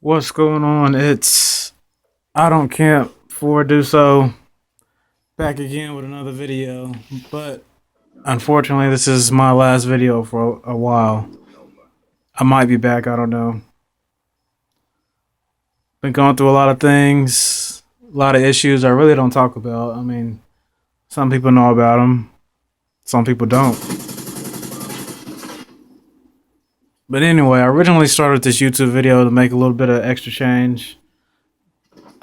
What's going on? It's I don't camp for do so back again with another video, but unfortunately this is my last video for a while. I might be back, I don't know. Been going through a lot of things, a lot of issues I really don't talk about. I mean, some people know about them, some people don't. But anyway, I originally started this YouTube video to make a little bit of extra change.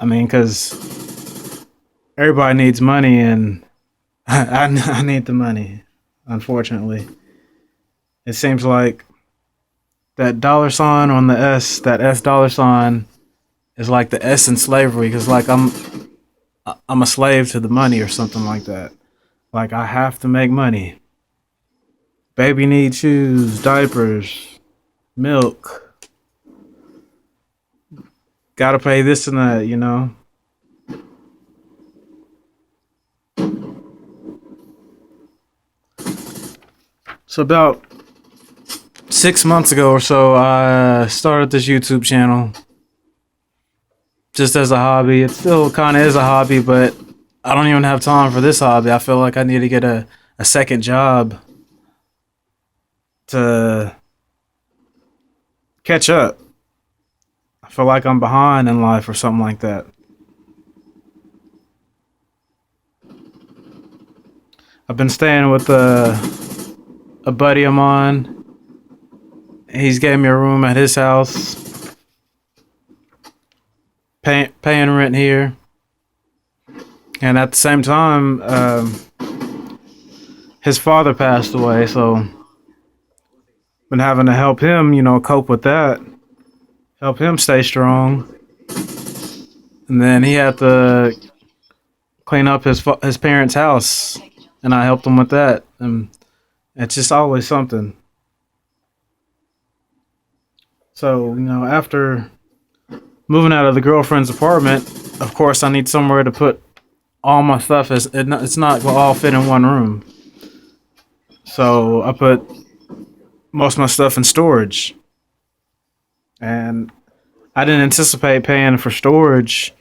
I mean, because everybody needs money and I need the money, unfortunately. It seems like that dollar sign on the S, that S dollar sign, is like the S in slavery, because like I'm a slave to the money or something like that. Like I have to make money. Baby needs shoes, diapers, milk. Gotta pay this and that. So about 6 months ago or so, I started this YouTube channel just as a hobby. It still kind of is a hobby, but I don't even have time for this hobby. I feel like I need to get a second job to catch up. I feel like I'm behind in life or something like that. I've been staying with a buddy of mine. He's gave me a room at his house, paying rent here. And at the same time, his father passed away, so been having to help him, cope with that, help him stay strong. And then he had to clean up his parents' house, and I helped him with that. And it's just always something. So, after moving out of the girlfriend's apartment, of course, I need somewhere to put all my stuff. It's not going to all fit in one room. So I put most of my stuff in storage. And I didn't anticipate paying for storage.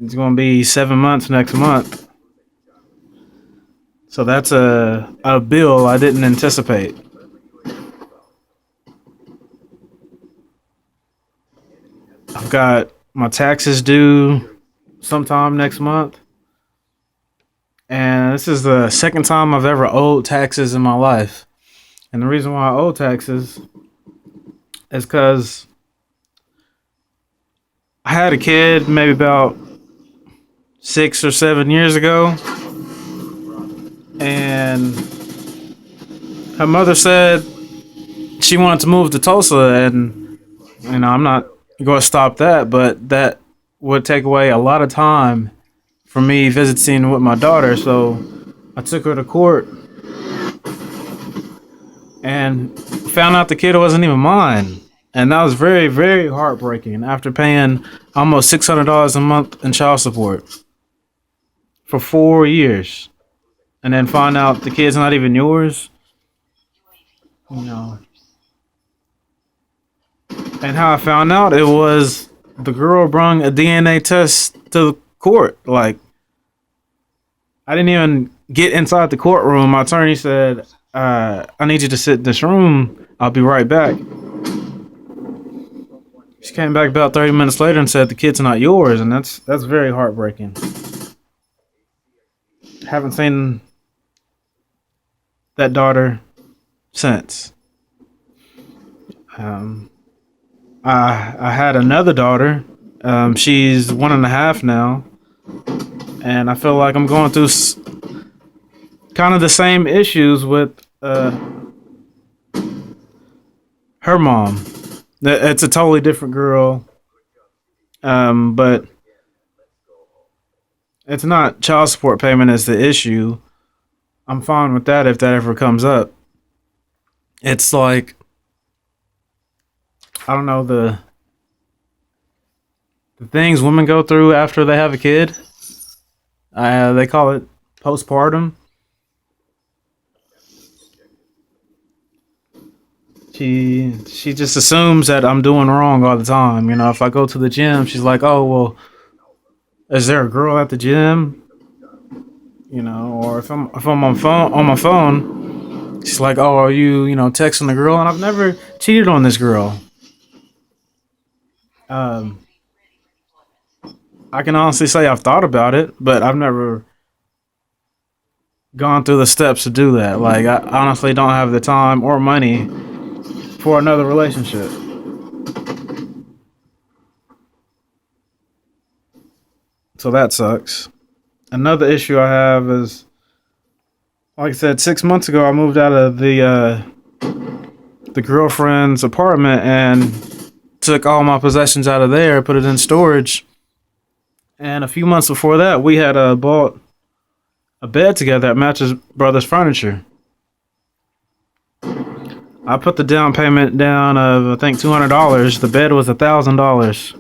It's going to be 7 months next month. So that's a bill I didn't anticipate. I've got my taxes due sometime next month. And this is the second time I've ever owed taxes in my life. And the reason why I owe taxes is because I had a kid maybe about 6 or 7 years ago. And her mother said she wanted to move to Tulsa. And, I'm not going to stop that, but that would take away a lot of time for me visiting with my daughter. So I took her to court and found out the kid wasn't even mine. And that was very, very heartbreaking after paying almost $600 a month in child support for 4 years. And then find out the kid's not even yours. And how I found out, it was the girl brung a DNA test to the court. Like, I didn't even get inside the courtroom. My attorney said, I need you to sit in this room. I'll be right back. She came back about 30 minutes later and said the kid's not yours, and that's very heartbreaking. Haven't seen that daughter since. I had another daughter. She's 1.5 now, and I feel like I'm going through kind of the same issues with her mom. It's a totally different girl, but it's not child support payment is the issue. I'm fine with that if that ever comes up. It's like, I don't know, the things women go through after they have a kid. They call it postpartum. She just assumes that I'm doing wrong all the time. You know, if I go to the gym, she's like, "Oh well, is there a girl at the gym?" You know, or if I'm on my phone, she's like, "Oh, are you texting the girl?" And I've never cheated on this girl. Um, I can honestly say I've thought about it, but I've never gone through the steps to do that. Like, I honestly don't have the time or money for another relationship. So that sucks. Another issue I have is, like I said, 6 months ago I moved out of the girlfriend's apartment and took all my possessions out of there, put it in storage. And a few months before that, we had bought a bed together at Mattress Brothers Furniture. I put the down payment down of I think $200. The bed was $1,000,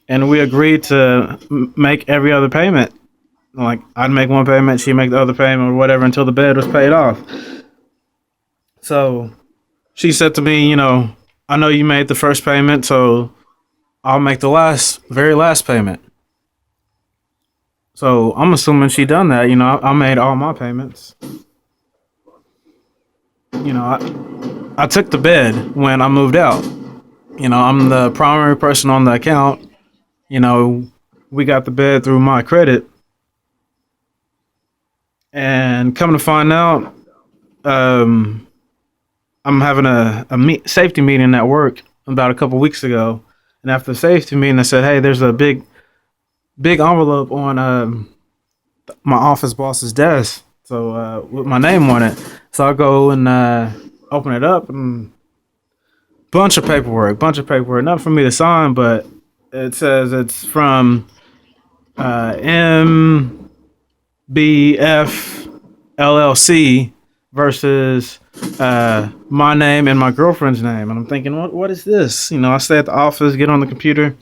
and we agreed to make every other payment. Like, I'd make one payment, she'd make the other payment, or whatever, until the bed was paid off. So she said to me, I know you made the first payment, so I'll make the very last payment. So I'm assuming she done that. I made all my payments. I took the bed when I moved out. I'm the primary person on the account. We got the bed through my credit. And come to find out, I'm having a safety meeting at work about a couple weeks ago. And after the safety meeting, I said, "Hey, there's a big envelope on my office boss's desk, so with my name on it." So I go and open it up, and bunch of paperwork, not for me to sign, but it says it's from MBF LLC versus my name and my girlfriend's name. And I'm thinking, what is this? I stay at the office, get on the computer,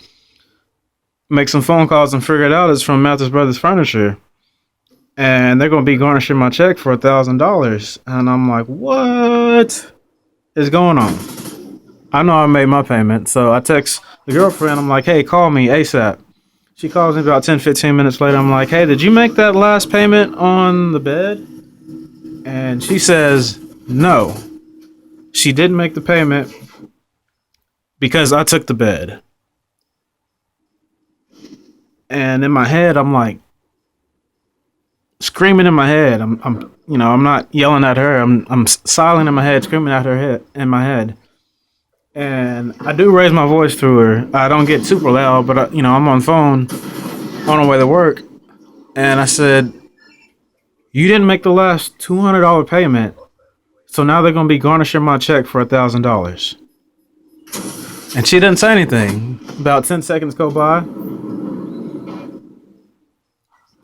make some phone calls, and figure it out. It's from Mattress Brothers Furniture. And they're going to be garnishing my check for $1,000. And I'm like, what is going on? I know I made my payment. So I text the girlfriend. I'm like, "Hey, call me ASAP." She calls me about 10-15 minutes later. I'm like, "Hey, did you make that last payment on the bed?" And she says, "No, she didn't make the payment because I took the bed." And in my head, I'm like, screaming in my head. I'm not yelling at her. I'm silent in my head, screaming at her head in my head. And I do raise my voice to her. I don't get super loud, but I'm on phone on the way to work. And I said, "You didn't make the last $200 payment, so now they're gonna be garnishing my check for $1,000." And she didn't say anything. About 10 seconds go by,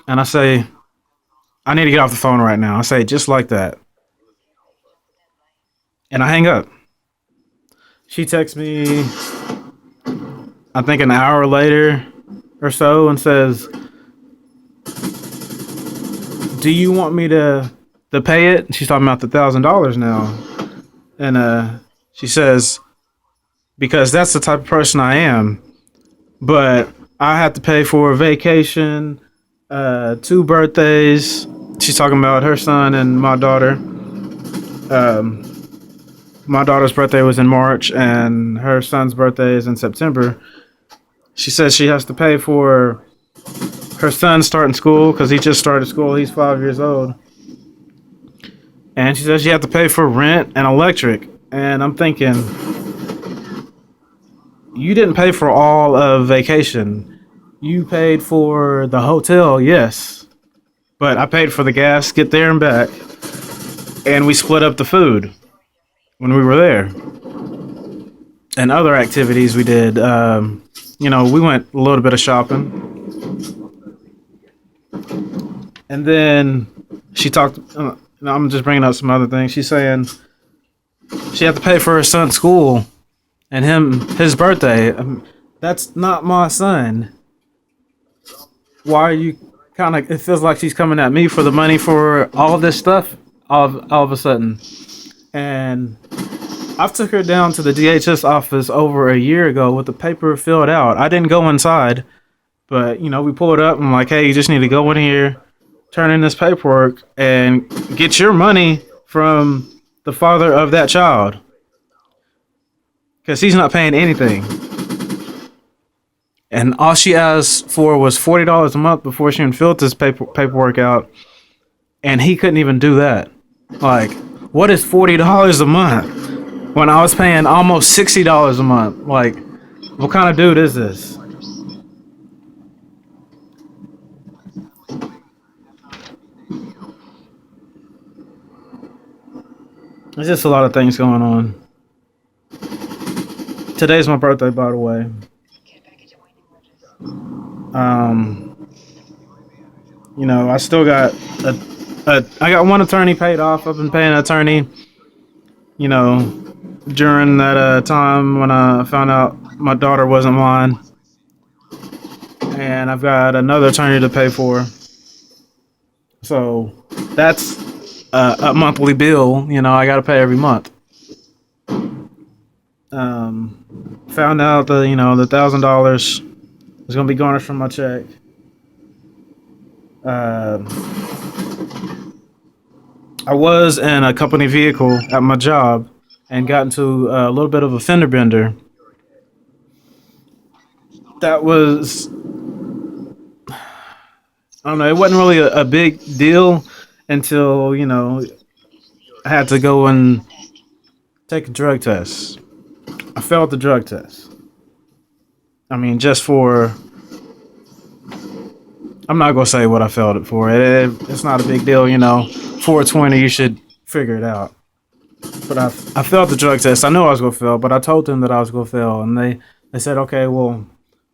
and I say, "I need to get off the phone right now." I say just like that, and I hang up. She texts me, I think an hour later or so, and says, "Do you want me to pay it?" She's talking about the $1,000 now, and she says, "Because that's the type of person I am, but I have to pay for a vacation, 2 birthdays." She's talking about her son and my daughter. My daughter's birthday was in March, and her son's birthday is in September. She says she has to pay for her son starting school because he just started school. He's 5 years old. And she says she has to pay for rent and electric. And I'm thinking, you didn't pay for all of vacation. You paid for the hotel, yes. But I paid for the gas, get there and back. And we split up the food when we were there. And other activities we did. We went a little bit of shopping. And then she talked, I'm just bringing up some other things. She's saying she had to pay for her son's school and his birthday. That's not my son. Why are you it feels like she's coming at me for the money for all of this stuff all of a sudden. And I took her down to the DHS office over a year ago with the paper filled out. I didn't go inside, but we pulled up and I'm like, hey, you just need to go in here, turn in this paperwork, and get your money from the father of that child. Because he's not paying anything. And all she asked for was $40 a month before she even filled this paperwork out. And he couldn't even do that. Like, what is $40 a month when I was paying almost $60 a month? Like, what kind of dude is this? There's just a lot of things going on. Today's my birthday, by the way. I still got I got one attorney paid off. I've been paying an attorney, during that time when I found out my daughter wasn't mine. And I've got another attorney to pay for. So that's a monthly bill, I got to pay every month. Found out that, the $1,000 was going to be garnished from my check. I was in a company vehicle at my job and got into a little bit of a fender bender. That was, I don't know, it wasn't really a big deal until, I had to go and take a drug test. I failed the drug test. I mean, I'm not going to say what I failed it for. It's not a big deal, 420, you should figure it out. But I failed the drug test. I knew I was going to fail, but I told them that I was going to fail. And they said, okay, well, I'm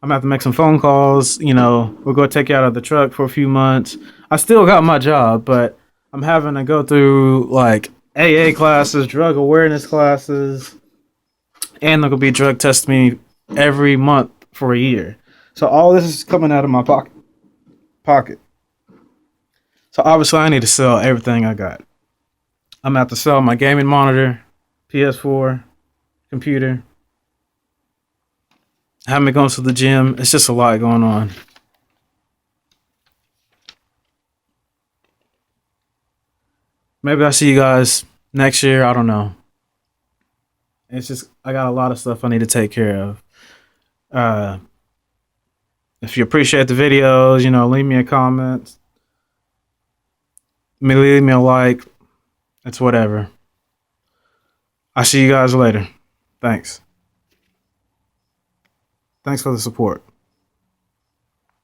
going to have to make some phone calls. We're going to take you out of the truck for a few months. I still got my job, but I'm having to go through like AA classes, drug awareness classes, and they're going to be drug testing me every month for a year. So all this is coming out of my pocket. So obviously I need to sell everything I got. I'm going to have to sell my gaming monitor, PS4, computer. Haven't been going to the gym. It's just a lot going on. Maybe I'll see you guys next year. I don't know. It's just, I got a lot of stuff I need to take care of. If you appreciate the videos, leave me a comment. Leave me a like. It's whatever. I'll see you guys later. Thanks. Thanks for the support.